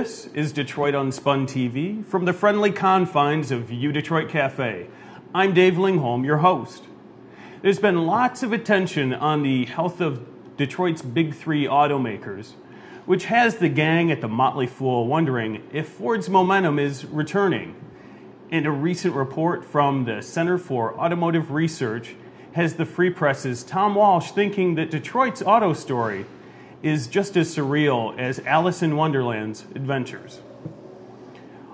This is Detroit Unspun TV from the friendly confines of Vier Detroit Cafe. I'm Dave Lingholm, your host. There's been lots of attention on the health of Detroit's big three automakers, which has the gang at the Motley Fool wondering if Ford's momentum is returning. And a recent report from the Center for Automotive Research has the Free Press's Tom Walsh thinking that Detroit's auto story is just as surreal as Alice in Wonderland's adventures.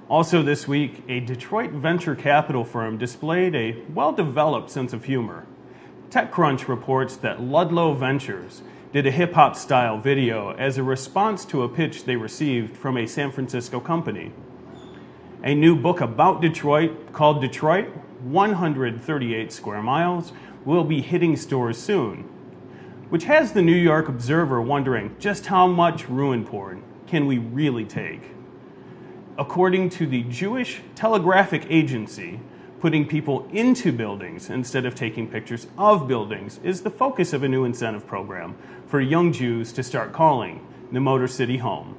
Also this week, a Detroit venture capital firm displayed a well-developed sense of humor. TechCrunch reports that Ludlow Ventures did a hip-hop style video as a response to a pitch they received from a San Francisco company. A new book about Detroit called Detroit, 138 Square Miles, will be hitting stores soon, which has the New York Observer wondering just how much ruin porn can we really take. According to the Jewish Telegraphic Agency, putting people into buildings instead of taking pictures of buildings is the focus of a new incentive program for young Jews to start calling the Motor City home.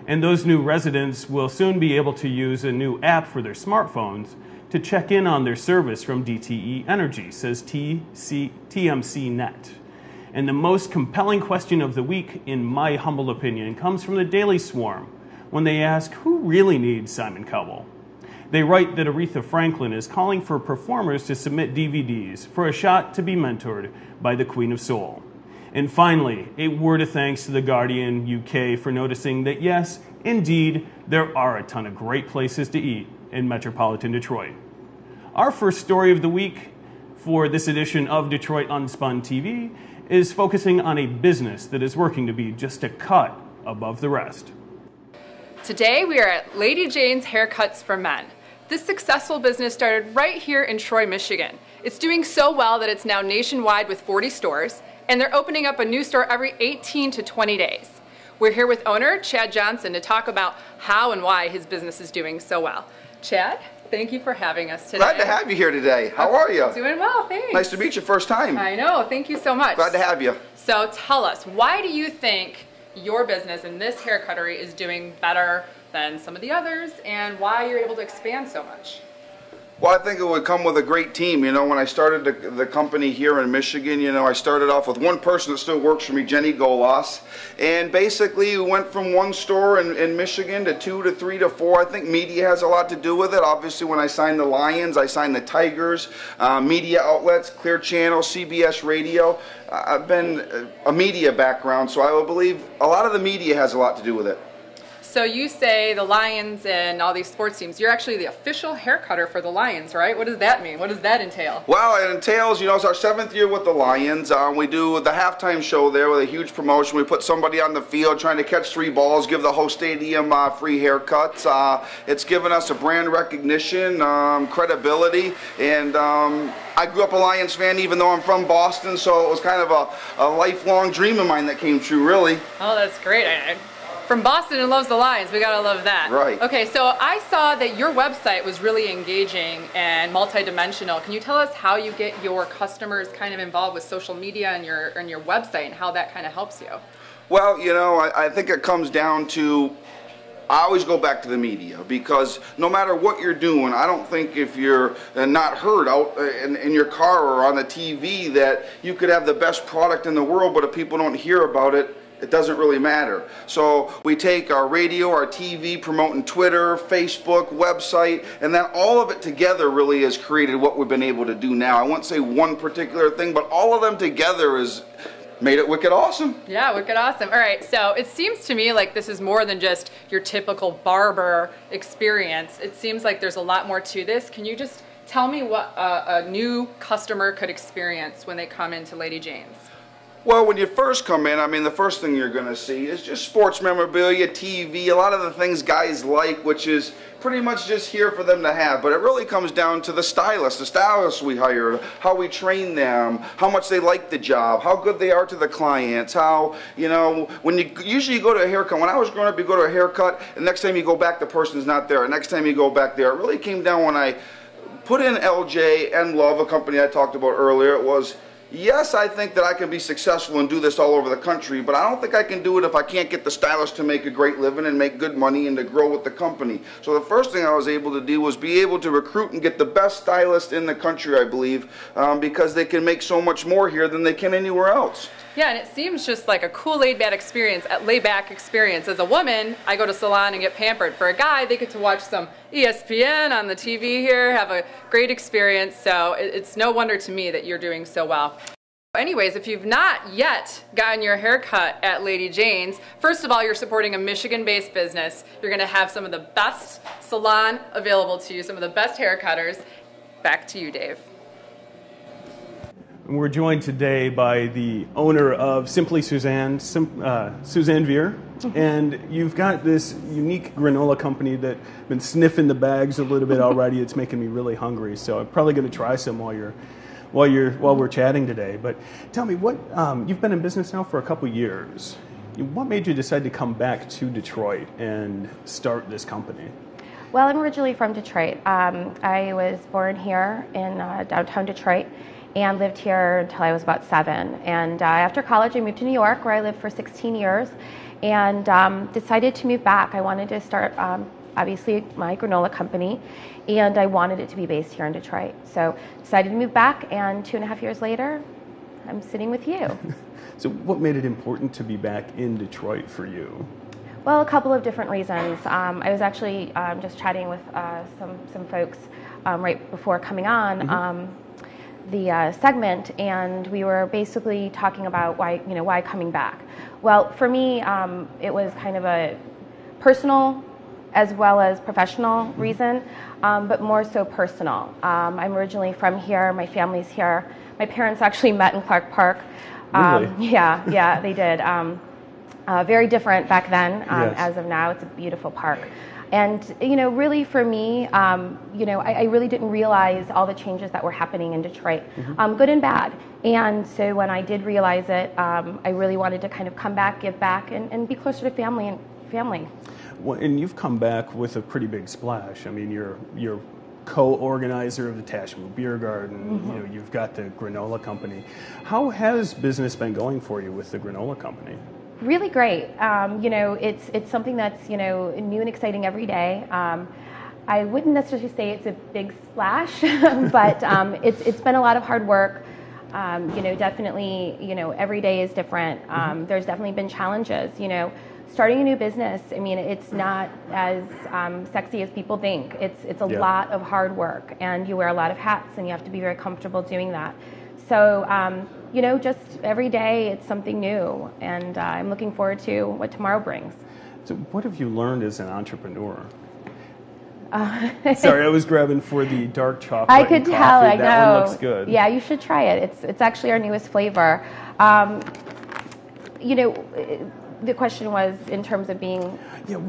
And those new residents will soon be able to use a new app for their smartphones to check in on their service from DTE Energy, says TMC Net. And the most compelling question of the week, in my humble opinion, comes from the Daily Swarm when they ask who really needs Simon Cowell. They write that Aretha Franklin is calling for performers to submit DVDs for a shot to be mentored by the Queen of Soul. And finally, a word of thanks to The Guardian UK for noticing that yes, indeed, there are a ton of great places to eat in metropolitan Detroit. Our first story of the week for this edition of Detroit Unspun TV is focusing on a business that is working to be just a cut above the rest. Today we are at Lady Jane's Haircuts for Men. This successful business started right here in Troy, Michigan. It's doing so well that it's now nationwide with 40 stores, and they're opening up a new store every 18 to 20 days. We're here with owner Chad Johnson to talk about how and why his business is doing so well. Chad, thank you for having us today. Glad to have you here today. How are you? Doing well, thanks. Nice to meet you first time. I know, thank you so much. Glad to have you. So tell us, why do you think your business and this hair cuttery is doing better than some of the others, and why you're able to expand so much? Well, I think it would come with a great team. You know, when I started the company here in Michigan, you know, I started off with one person that still works for me, Jenny Golas. And basically, we went from one store in Michigan to 2 to 3 to 4. I think media has a lot to do with it. Obviously, when I signed the Lions, I signed the Tigers, media outlets, Clear Channel, CBS Radio. I've been a media background, so I would believe a lot of the media has a lot to do with it. So you say the Lions and all these sports teams, you're actually the official hair cutter for the Lions, right? What does that mean? What does that entail? Well, it entails, you know, it's our 7th year with the Lions. We do the halftime show there with a huge promotion. We put somebody on the field trying to catch 3 balls, give the whole stadium free haircuts. It's given us a brand recognition, credibility, and I grew up a Lions fan even though I'm from Boston, so it was kind of a lifelong dream of mine that came true, really. Oh, that's great. From Boston and loves the Lions, we gotta love that. Right. Okay, so I saw that your website was really engaging and multidimensional. Can you tell us how you get your customers kind of involved with social media and your website and how that kind of helps you? Well, you know, I think it comes down to, I always go back to the media, because no matter what you're doing, I don't think if you're not heard out in your car or on the TV that you could have the best product in the world, but if people don't hear about it, it doesn't really matter. So we take our radio, our TV, promoting Twitter, Facebook, website, and then all of it together really has created what we've been able to do now. I won't say one particular thing, but all of them together has made it wicked awesome. Yeah, wicked awesome. All right, so it seems to me like this is more than just your typical barber experience. It seems like there's a lot more to this. Can you just tell me what a new customer could experience when they come into Lady Jane's? Well, when you first come in, I mean, the first thing you're going to see is just sports memorabilia, TV, a lot of the things guys like, which is pretty much just here for them to have. But it really comes down to the stylists we hired, how we train them, how much they like the job, how good they are to the clients, how, you know, when you usually go to a haircut. When I was growing up, you go to a haircut, and next time you go back, the person's not there. And next time you go back there, it really came down when I put in LJ and Love, a company I talked about earlier. It was, Yes, I think that I can be successful and do this all over the country, but I don't think I can do it if I can't get the stylist to make a great living and make good money and to grow with the company. So the first thing I was able to do was be able to recruit and get the best stylist in the country, I believe, because they can make so much more here than they can anywhere else. Yeah, and it seems just like a cool laid-back experience. As a woman, I go to salon and get pampered. For a guy, they get to watch some ESPN on the TV here, have a great experience. So it's no wonder to me that you're doing so well. Anyways, if you've not yet gotten your hair cut at Lady Jane's, first of all, you're supporting a Michigan-based business. You're going to have some of the best salon available to you, some of the best hair cutters. Back to you, Dave. We're joined today by the owner of Simply Suzanne, Suzanne Vier, and you've got this unique granola company that I've been sniffing the bags a little bit already. It's making me really hungry, so I'm probably going to try some while we're chatting today. But tell me, what you've been in business now for a couple years. What made you decide to come back to Detroit and start this company? Well, I'm originally from Detroit. I was born here in downtown Detroit and lived here until I was about 7. And after college, I moved to New York, where I lived for 16 years, and decided to move back. I wanted to start, obviously, my granola company, and I wanted it to be based here in Detroit. So decided to move back, and 2.5 years later, I'm sitting with you. So what made it important to be back in Detroit for you? Well, a couple of different reasons. I was actually just chatting with some folks right before coming on the segment, and we were basically talking about why coming back. Well, for me, it was kind of a personal as well as professional reason, but more so personal. I'm originally from here. My family's here. My parents actually met in Clark Park. Really? Yeah, they did. Very different back then. Yes. As of now, it's a beautiful park. And, really for me, I really didn't realize all the changes that were happening in Detroit, good and bad. And so when I did realize it, I really wanted to kind of come back, give back, and be closer to family. Well, and you've come back with a pretty big splash. I mean, you're co-organizer of the Tashmo Beer Garden. You've got the granola company. How has business been going for you with the granola company? Really great. It's something that's new and exciting every day. I wouldn't necessarily say it's a big splash, but it's been a lot of hard work. Definitely, every day is different. There's definitely been challenges. Starting a new business, I mean, it's not as sexy as people think. It's a lot of hard work, and you wear a lot of hats, and you have to be very comfortable doing that. So, just every day it's something new, and I'm looking forward to what tomorrow brings. So what have you learned as an entrepreneur? Sorry, I was grabbing for the dark chocolate. I could tell, I know. That one looks good. Yeah, you should try it. It's actually our newest flavor. The question was in terms of being... Yeah,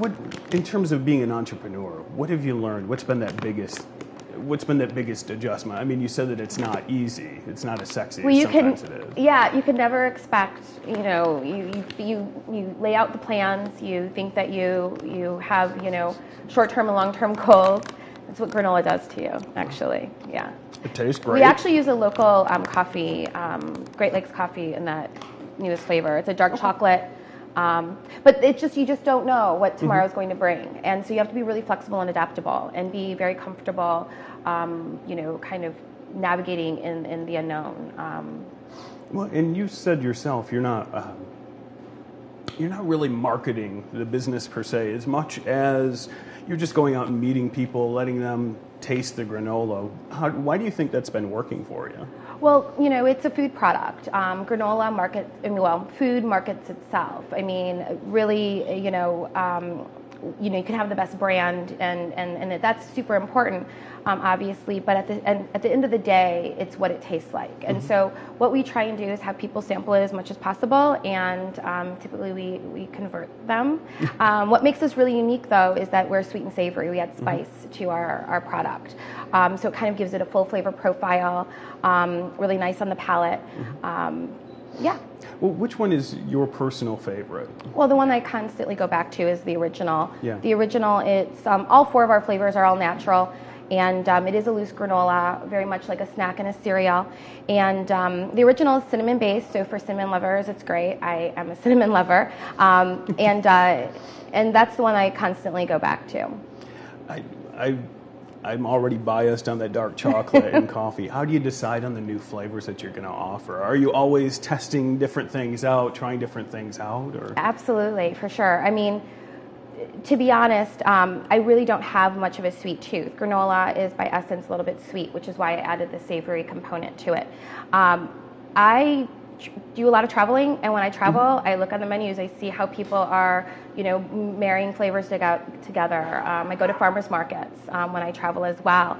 in terms of being an entrepreneur, what have you learned? What's been that biggest adjustment? I mean, you said that it's not easy. It's not as sexy as sometimes it is. Yeah, you can never expect, you lay out the plans, you think that you have, short-term and long-term goals. That's what granola does to you, actually, yeah. It tastes great. We actually use a local coffee, Great Lakes coffee in that newest flavor. It's a dark chocolate. But you just don't know what tomorrow's going to bring. And so you have to be really flexible and adaptable and be very comfortable, kind of navigating in the unknown. Well, and you said yourself, you're not really marketing the business per se as much as you're just going out and meeting people, letting them taste the granola. Why do you think that's been working for you? Well, it's a food product. Granola food markets itself. I mean, really, you can have the best brand, and that's super important, obviously. But at the end of the day, it's what it tastes like. And so, what we try and do is have people sample it as much as possible, and typically we convert them. What makes us really unique, though, is that we're sweet and savory. We add spice to our product, so it kind of gives it a full flavor profile. Really nice on the palate. Yeah. Well, which one is your personal favorite? Well, the one I constantly go back to is the original. Yeah. The original, it's all 4 of our flavors are all natural, And it is a loose granola, very much like a snack and a cereal. And the original is cinnamon based, so for cinnamon lovers, it's great. I am a cinnamon lover. And that's the one I constantly go back to. I'm already biased on that dark chocolate and coffee. How do you decide on the new flavors that you're going to offer? Are you always testing different things out, trying different things out? Or? Absolutely, for sure. I mean, to be honest, I really don't have much of a sweet tooth. Granola is by essence a little bit sweet, which is why I added the savory component to it. I do a lot of traveling, and when I travel, I look on the menus, I see how people are, marrying flavors together. I go to farmers markets when I travel as well.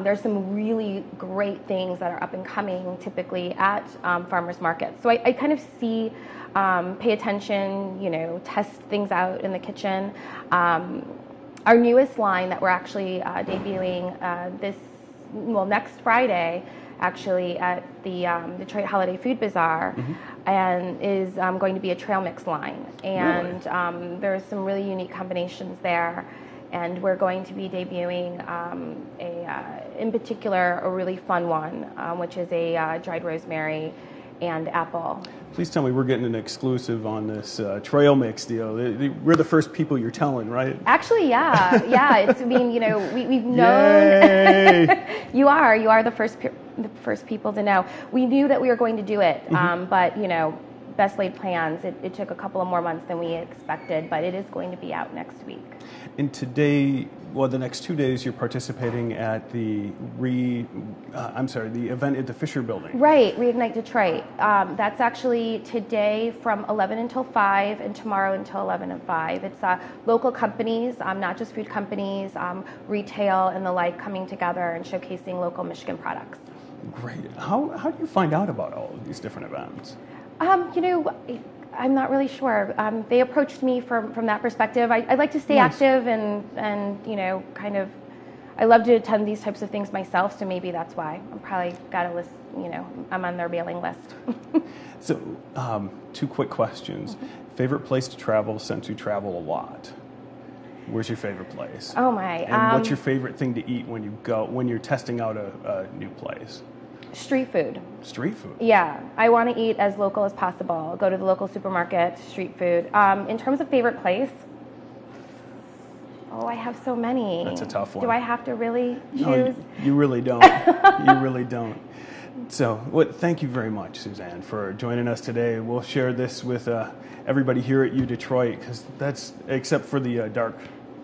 There's some really great things that are up and coming typically at farmers markets. So I kind of see, pay attention, test things out in the kitchen. Our newest line that we're actually debuting next Friday, actually at the Detroit Holiday Food Bazaar, and is going to be a trail mix line. And really? There's some really unique combinations there. And we're going to be debuting in particular, a really fun one, which is a dried rosemary and apple. Please tell me we're getting an exclusive on this trail mix deal. We're the first people you're telling, right? Actually, yeah. It's, we've known. You are the first people to know. We knew that we were going to do it, but best laid plans. It took a couple of more months than we expected, but it is going to be out next week. And today, the next 2 days, you're participating at the the event at the Fisher Building. Right, Reignite Detroit. That's actually today from 11 until 5 and tomorrow until 11 and 5. It's local companies, not just food companies, retail and the like coming together and showcasing local Michigan products. Great. How do you find out about all of these different events? I'm not really sure. They approached me from that perspective. I like to stay active and kind of, I love to attend these types of things myself, so maybe that's why. I'm probably got a list, I'm on their mailing list. So, 2 quick questions. Favorite place to travel since you travel a lot? Where's your favorite place? Oh my. And what's your favorite thing to eat when you're testing out a new place? Street food. Street food? Yeah. I want to eat as local as possible. Go to the local supermarket, street food. In terms of favorite place, I have so many. That's a tough one. Do I have to really choose? No, you really don't. You really don't. So, thank you very much, Suzanne, for joining us today. We'll share this with everybody here at U Detroit, because that's, except for the dark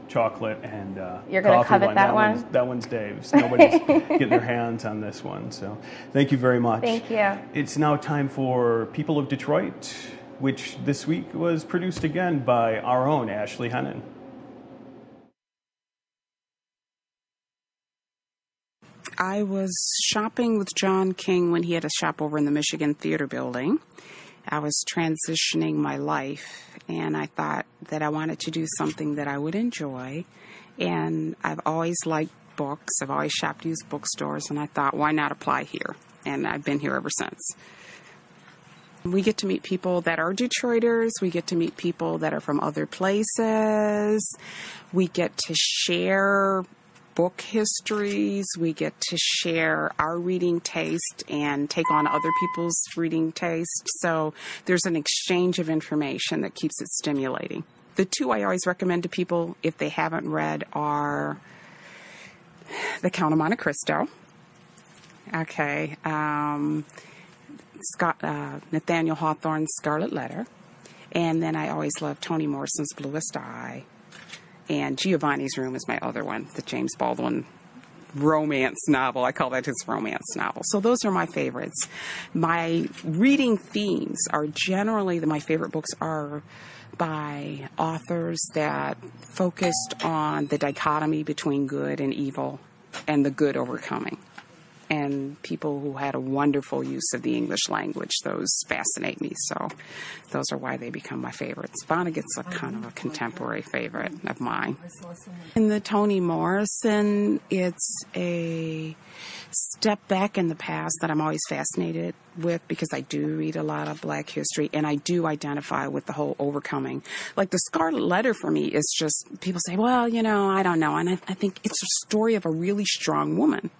chocolate and you're going to covet that one? That one's Dave's. Nobody's getting their hands on this one. So thank you very much. Thank you. It's now time for People of Detroit, which this week was produced again by our own Ashley Hennon. I was shopping with John King when he had a shop over in the Michigan Theater Building. I was transitioning my life, and I thought that I wanted to do something that I would enjoy. And I've always liked books. I've always shopped used bookstores, and I thought, why not apply here? And I've been here ever since. We get to meet people that are Detroiters. We get to meet people that are from other places. We get to share book histories. We get to share our reading taste and take on other people's reading taste. So there's an exchange of information that keeps it stimulating. The 2 I always recommend to people if they haven't read are The Count of Monte Cristo. Okay. Nathaniel Hawthorne's Scarlet Letter. And then I always love Toni Morrison's Bluest Eye. And Giovanni's Room is my other one, the James Baldwin romance novel. I call that his romance novel. So those are my favorites. My reading themes are generally, my favorite books are by authors that focused on the dichotomy between good and evil and the good overcoming. and people who had a wonderful use of the English language. Those fascinate me, so those are why they become my favorites. Vonnegut's a kind of a contemporary favorite of mine. In the Toni Morrison, it's a step back in the past that I'm always fascinated with, because I do read a lot of Black history, and I do identify with the whole overcoming. Like the Scarlet Letter for me is just, people say, well, I don't know. And I think it's a story of a really strong woman.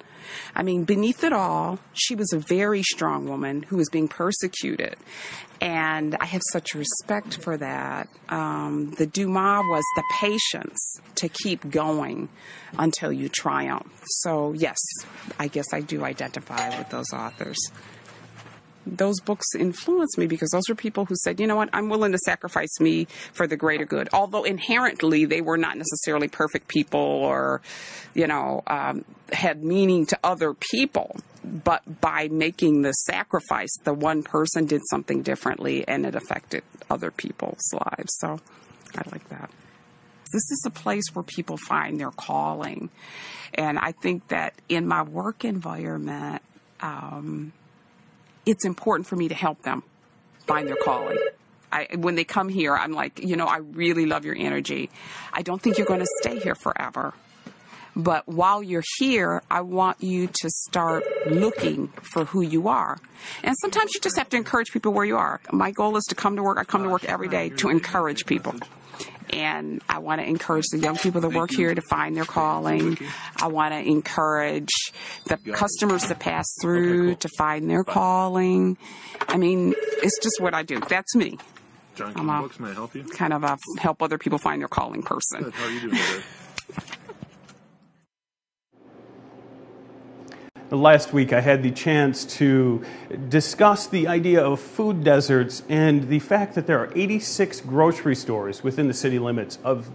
I mean, beneath it all, she was a very strong woman who was being persecuted. And I have such respect for that. The Dumas was the patience to keep going until you triumph. So, yes, I guess I do identify with those authors. Those books influenced me because those were people who said, you know what, I'm willing to sacrifice me for the greater good. Although inherently they were not necessarily perfect people or, had meaning to other people. But by making the sacrifice, the one person did something differently and it affected other people's lives. So I like that. This is a place where people find their calling. And I think that in my work environment, it's important for me to help them find their calling. When they come here, I'm like, I really love your energy. I don't think you're going to stay here forever. But while you're here, I want you to start looking for who you are. And sometimes you just have to encourage people where you are. My goal is to come to work. I come to work every day to encourage people. And I want to encourage the young people that work here to find their calling. I want to encourage the customers that pass through to find their calling. I mean, it's just what I do. That's me. John King Books, may I help you? Kind of a help other people find their calling person. Good. How are you doing today? Last week, I had the chance to discuss the idea of food deserts and the fact that there are 86 grocery stores within the city limits of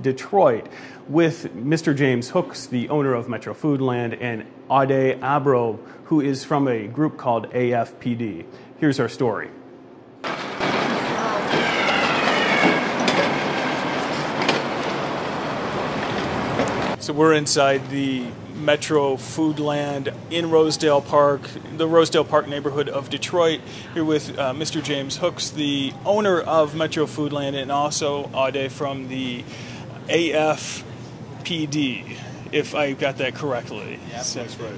Detroit, with Mr. James Hooks, the owner of Metro Foodland, and Ade Abro, who is from a group called AFPD. Here's our story. So we're inside the Metro Foodland in Rosedale Park, the Rosedale Park neighborhood of Detroit, here with Mr. James Hooks, the owner of Metro Foodland, and also Ade from the AFPD, if I got that correctly. Yes, that's right.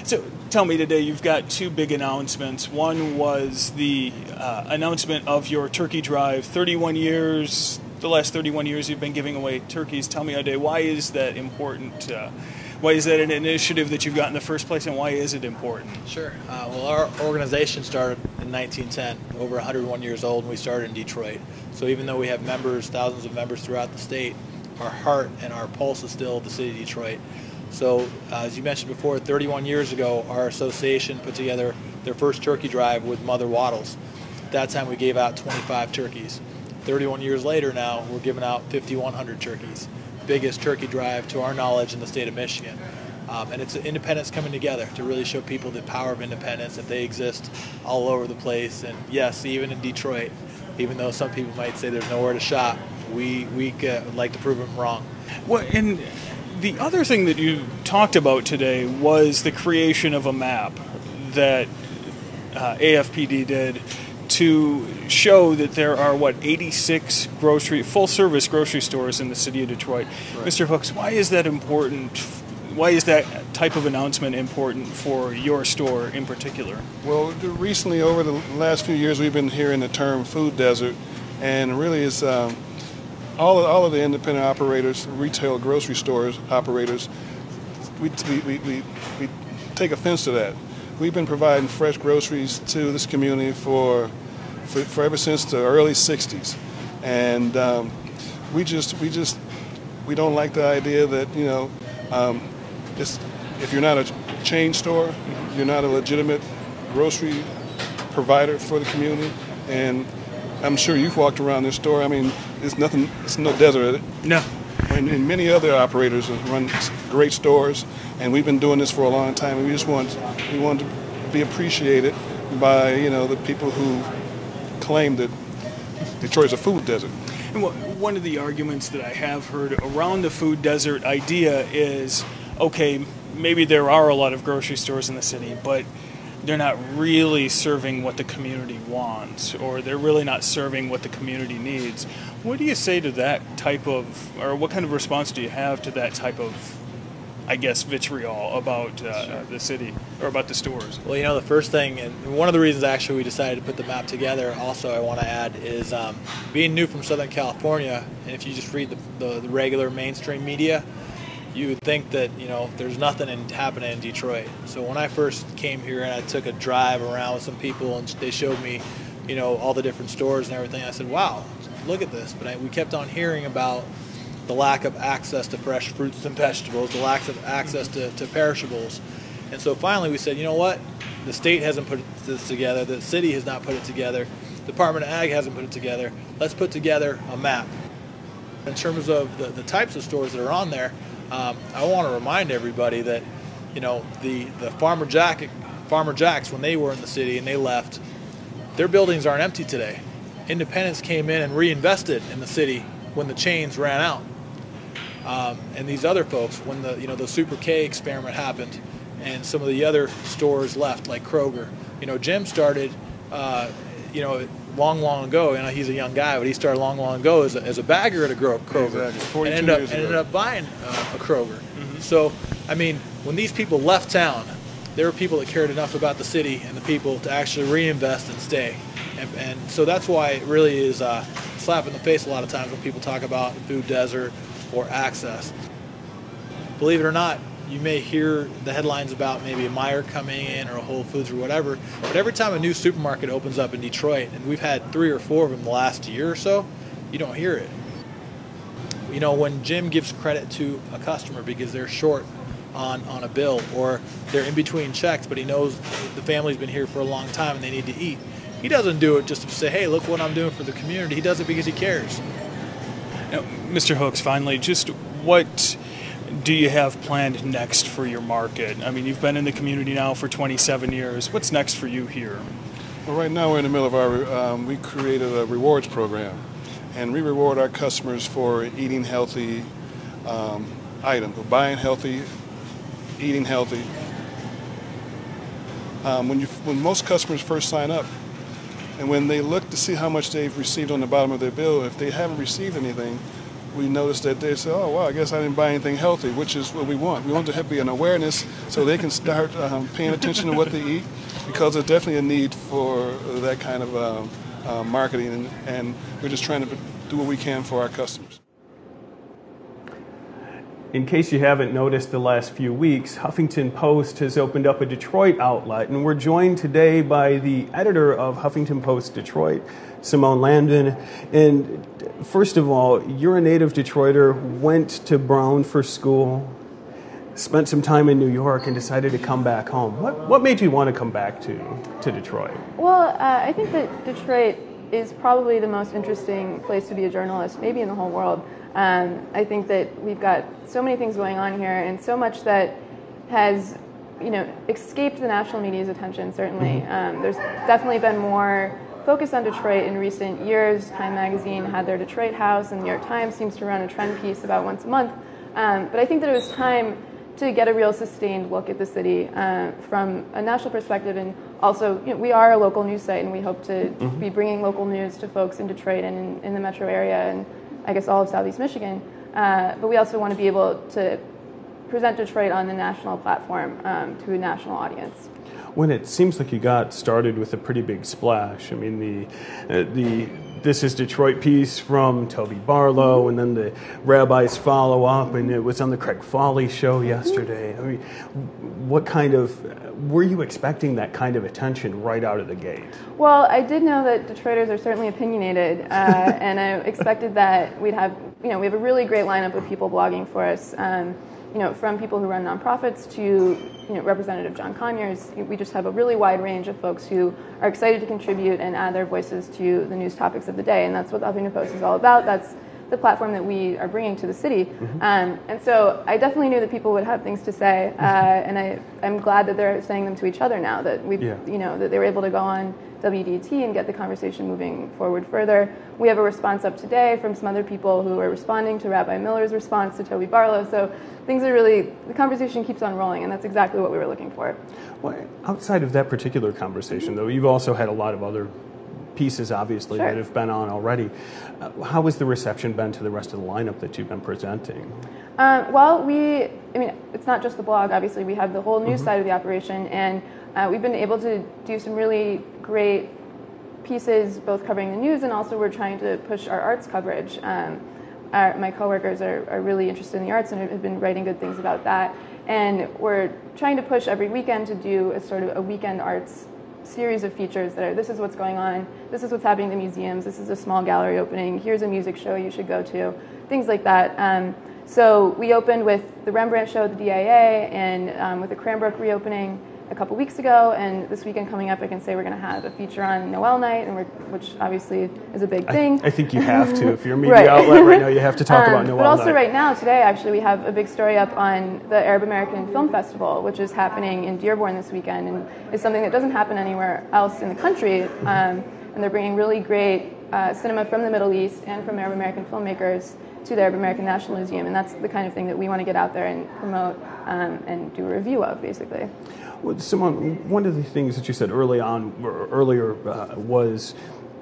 So tell me today, you've got two big announcements. One was the announcement of your turkey drive, 31 years. The last 31 years you've been giving away turkeys. Tell me, Ade, why is that important? Why is that an initiative that you've got in the first place, and why is it important? Sure. Well, our organization started in 1910, over 101 years old, and we started in Detroit. So even though we have members, thousands of members throughout the state, our heart and our pulse is still the city of Detroit. So as you mentioned before, 31 years ago, our association put together their first turkey drive with Mother Waddles. At that time, we gave out 25 turkeys. 31 years later now, we're giving out 5,100 turkeys. Biggest turkey drive to our knowledge in the state of Michigan. And it's independence coming together to really show people the power of independence, that they exist all over the place. And yes, even in Detroit, even though some people might say there's nowhere to shop, we would like to prove them wrong. Well, and the other thing that you talked about today was the creation of a map that AFPD did to show that there are, 86 full-service grocery stores in the city of Detroit. Right. Mr. Hooks, why is that important? Why is that type of announcement important for your store in particular? Well, recently, over the last few years, we've been hearing the term food desert, and really it's all of the independent operators, retail grocery stores operators, we take offense to that. We've been providing fresh groceries to this community for ever since the early 60s. And we don't like the idea that, if you're not a chain store, you're not a legitimate grocery provider for the community. And I'm sure you've walked around this store. I mean, it's no desert. No. And many other operators run great stores, and we've been doing this for a long time. And we want to be appreciated by the people who claim that Detroit's a food desert. And one of the arguments that I have heard around the food desert idea is okay, maybe there are a lot of grocery stores in the city, but they're not really serving what the community wants, or they're really not serving what the community needs. What do you say to that type of, or what kind of response do you have to that type of, I guess, vitriol about the city or about the stores? Well, you know, the first thing, and one of the reasons actually we decided to put the map together, also I want to add, is being new from Southern California, and if you just read the regular mainstream media, you would think that, you know, there's nothing happening in Detroit. So when I first came here and I took a drive around with some people and they showed me, you know, all the different stores and everything, I said, wow, look at this. But we kept on hearing about the lack of access to fresh fruits and vegetables, the lack of access to perishables. And so finally we said, you know what, the state hasn't put this together, the city has not put it together, the Department of Ag hasn't put it together, let's put together a map. In terms of the types of stores that are on there, I want to remind everybody that, you know, the Farmer Jacks, when they were in the city and they left, their buildings aren't empty today. Independents came in and reinvested in the city when the chains ran out. And these other folks, when the Super K experiment happened and some of the other stores left, like Kroger. You know, Jim started, long ago. You know, he's a young guy, but he started long ago as a bagger at a Kroger, exactly. and ended up buying a Kroger. Mm-hmm. So, I mean, when these people left town, there were people that cared enough about the city and the people to actually reinvest and stay. And so that's why it really is a slap in the face a lot of times when people talk about food desert or access. Believe it or not, you may hear the headlines about maybe a Meijer coming in or a Whole Foods or whatever, but every time a new supermarket opens up in Detroit, and we've had 3 or 4 of them the last year or so, you don't hear it. You know, when Jim gives credit to a customer because they're short on a bill or they're in between checks, but he knows the family's been here for a long time and they need to eat, he doesn't do it just to say, hey, look what I'm doing for the community. He does it because he cares. Now, Mr. Hooks, finally, just what do you have planned next for your market? I mean, you've been in the community now for 27 years. What's next for you here? Well, right now we're in the middle of our, we created a rewards program, and we reward our customers for eating healthy items, buying healthy, eating healthy. When most customers first sign up, and when they look to see how much they've received on the bottom of their bill, if they haven't received anything, we notice that they say, oh, wow, I guess I didn't buy anything healthy, which is what we want. We want to be an awareness so they can start paying attention to what they eat, because there's definitely a need for that kind of marketing, and we're just trying to do what we can for our customers. In case you haven't noticed the last few weeks, Huffington Post has opened up a Detroit outlet, and we're joined today by the editor of Huffington Post Detroit, Simone Landon. And first of all, you're a native Detroiter, went to Brown for school, spent some time in New York, and decided to come back home. What made you want to come back to Detroit? Well, I think that Detroit is probably the most interesting place to be a journalist, maybe in the whole world. I think that we've got so many things going on here, and so much that has, escaped the national media's attention, certainly. There's definitely been more focus on Detroit in recent years. Time magazine had their Detroit house, and the New York Times seems to run a trend piece about once a month. But I think that it was time to get a real sustained look at the city from a national perspective, and also, we are a local news site, and we hope to be bringing local news to folks in Detroit and in the metro area, and I guess all of Southeast Michigan. But we also want to be able to present Detroit on the national platform to a national audience. When it seems like you got started with a pretty big splash. I mean, the This is Detroit piece from Toby Barlow, and then the rabbis follow up, and it was on the Craig Foley show yesterday. I mean, were you expecting that kind of attention right out of the gate? Well, I did know that Detroiters are certainly opinionated, and I expected that we'd have, we have a really great lineup of people blogging for us, from people who run nonprofits to, Representative John Conyers. We just have a really wide range of folks who are excited to contribute and add their voices to the news topics of the day, and that's what the Huffington Post is all about. That's the platform that we are bringing to the city. And so I definitely knew that people would have things to say, and I'm glad that they're saying them to each other now, that that they were able to go on WDT and get the conversation moving forward further. We have a response up today from some other people who are responding to Rabbi Miller's response to Toby Barlow. So things are really, the conversation keeps on rolling, and that's exactly what we were looking for. Well, outside of that particular conversation, though, you've also had a lot of other pieces, obviously, that have been on already. How has the reception been to the rest of the lineup that you've been presenting? Well, it's not just the blog, obviously. We have the whole news side of the operation, and we've been able to do some really great pieces, both covering the news, and also we're trying to push our arts coverage. My coworkers are really interested in the arts and have been writing good things about that. And we're trying to push every weekend to do a sort of a weekend arts series of features that are, this is what's going on, this is what's happening in the museums, this is a small gallery opening, here's a music show you should go to, things like that. So we opened with the Rembrandt show at the DIA and with the Cranbrook reopening a couple weeks ago, and this weekend coming up I can say we're going to have a feature on Noel Night, and which obviously is a big thing. I think you have to. If you're a media outlet right now, you have to talk about Noel Night. But also right now, today actually, we have a big story up on the Arab American Film Festival, which is happening in Dearborn this weekend, and is something that doesn't happen anywhere else in the country. And they're bringing really great cinema from the Middle East and from Arab American filmmakers to the Arab American National Museum, and that's the kind of thing that we want to get out there and promote and do a review of, basically. Well, Simone, one of the things that you said earlier was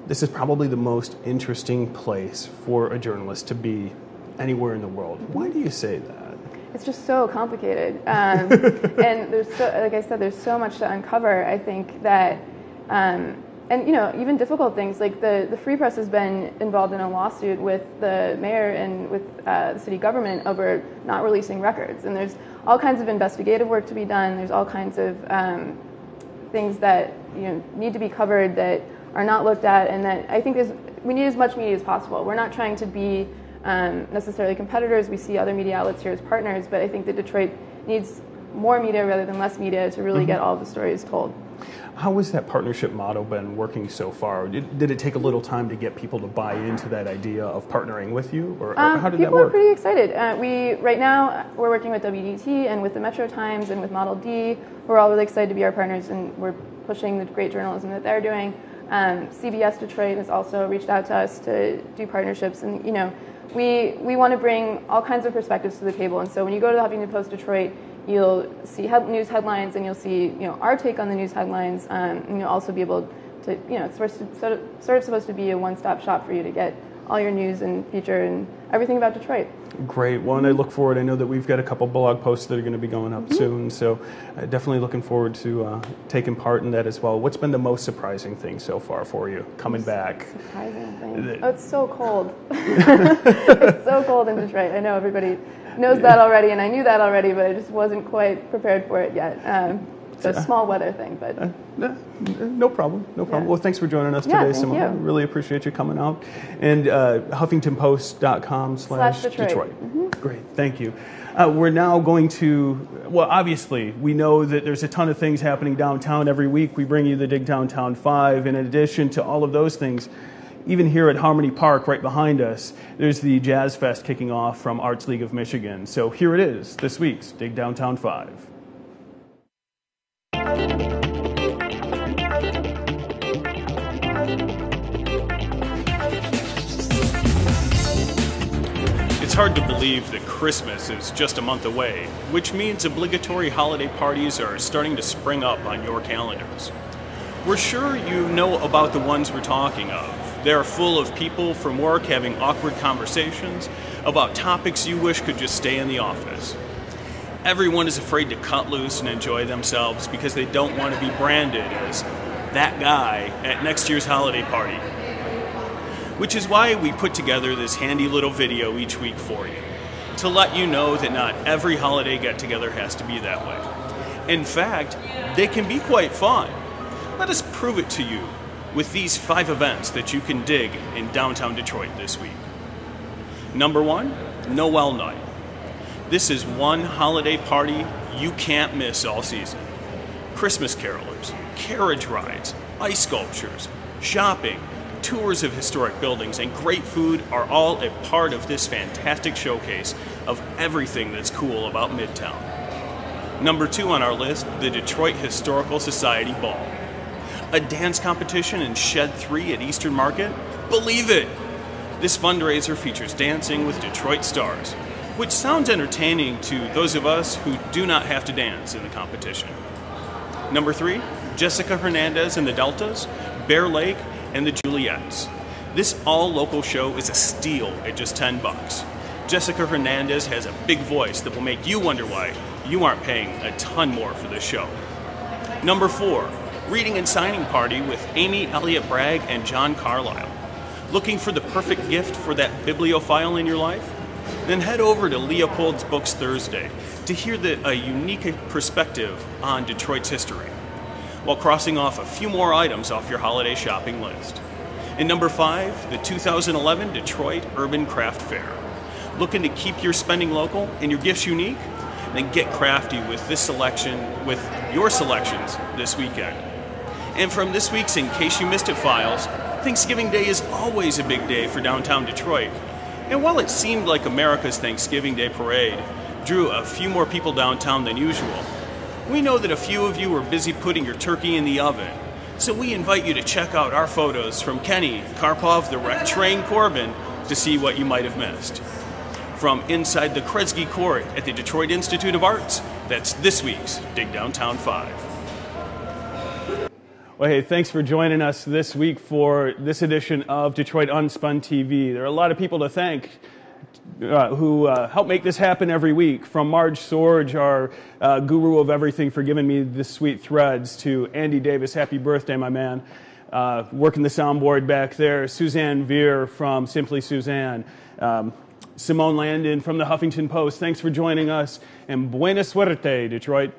this is probably the most interesting place for a journalist to be anywhere in the world. Why do you say that? It's just so complicated, and there's like I said, there's so much to uncover. I think that, and even difficult things like the Free Press has been involved in a lawsuit with the mayor and with the city government over not releasing records, and there's all kinds of investigative work to be done. There's all kinds of things that need to be covered that are not looked at, and that I think we need as much media as possible. We're not trying to be necessarily competitors. We see other media outlets here as partners, but I think that Detroit needs more media rather than less media to really get all the stories told. How has that partnership model been working so far? Did it take a little time to get people to buy into that idea of partnering with you, or how did that work? People are pretty excited. Right now we're working with WDT and with the Metro Times and with Model D. We're all really excited to be our partners, and we're pushing the great journalism that they're doing. CBS Detroit has also reached out to us to do partnerships, and we want to bring all kinds of perspectives to the table. And so when you go to the Huffington Post Detroit, you'll see news headlines, and you'll see our take on the news headlines, and you'll also be able to it's sort of supposed to be a one-stop shop for you to get all your news and feature and everything about Detroit. Great. Well, and I look forward. I know that we've got a couple blog posts that are going to be going up soon, so definitely looking forward to taking part in that as well. What's been the most surprising thing so far for you coming back? Surprising thing? Oh, it's so cold. It's so cold in Detroit. I know everybody knows that already, and I knew that already, but I just wasn't quite prepared for it yet. So a small weather thing, but no problem. Yeah. Well, thanks for joining us today, Simone. I really appreciate you coming out. And HuffingtonPost.com/Detroit. Great, thank you. We're now going to, well, obviously, we know that there's a ton of things happening downtown every week. We bring you the Dig Downtown 5. In addition to all of those things, even here at Harmony Park, right behind us, there's the Jazz Fest kicking off from Arts League of Michigan. So here it is, this week's Dig Downtown 5. It's hard to believe that Christmas is just a month away, which means obligatory holiday parties are starting to spring up on your calendars. We're sure you know about the ones we're talking of. They're full of people from work having awkward conversations about topics you wish could just stay in the office. Everyone is afraid to cut loose and enjoy themselves because they don't want to be branded as that guy at next year's holiday party. Which is why we put together this handy little video each week for you, to let you know that not every holiday get-together has to be that way. In fact, they can be quite fun. Let us prove it to you with these 5 events that you can dig in downtown Detroit this week. Number 1, Noel Night. This is one holiday party you can't miss all season. Christmas carolers, carriage rides, ice sculptures, shopping, tours of historic buildings, and great food are all a part of this fantastic showcase of everything that's cool about Midtown. Number 2 on our list, the Detroit Historical Society Ball. A dance competition in Shed 3 at Eastern Market? Believe it! This fundraiser features dancing with Detroit stars, which sounds entertaining to those of us who do not have to dance in the competition. Number 3, Jessica Hernandez and the Deltas, Bear Lake, and the Juliettes. This all-local show is a steal at just $10. Jessica Hernandez has a big voice that will make you wonder why you aren't paying a ton more for this show. Number 4, Reading and Signing Party with Amy Elliott Bragg and John Carlisle. Looking for the perfect gift for that bibliophile in your life? Then head over to Leopold's Books Thursday to hear a unique perspective on Detroit's history, while crossing off a few more items off your holiday shopping list. And number 5, the 2011 Detroit Urban Craft Fair. Looking to keep your spending local and your gifts unique? Then get crafty with your selections this weekend. And from this week's In Case You Missed It files, Thanksgiving Day is always a big day for downtown Detroit. And while it seemed like America's Thanksgiving Day parade drew a few more people downtown than usual, we know that a few of you were busy putting your turkey in the oven. So we invite you to check out our photos from Kenny, Karpov, the wrecked train Corbin to see what you might have missed. From inside the Kresge Court at the Detroit Institute of Arts, that's this week's Dig Downtown 5. Well, hey, thanks for joining us this week for this edition of Detroit Unspun TV. There are a lot of people to thank who help make this happen every week, from Marge Sorge, our guru of everything, for giving me the sweet threads, to Andy Davis, happy birthday, my man, working the soundboard back there, Suzanne Vier from Simply Suzanne, Simone Landon from the Huffington Post, thanks for joining us, and buena suerte, Detroit.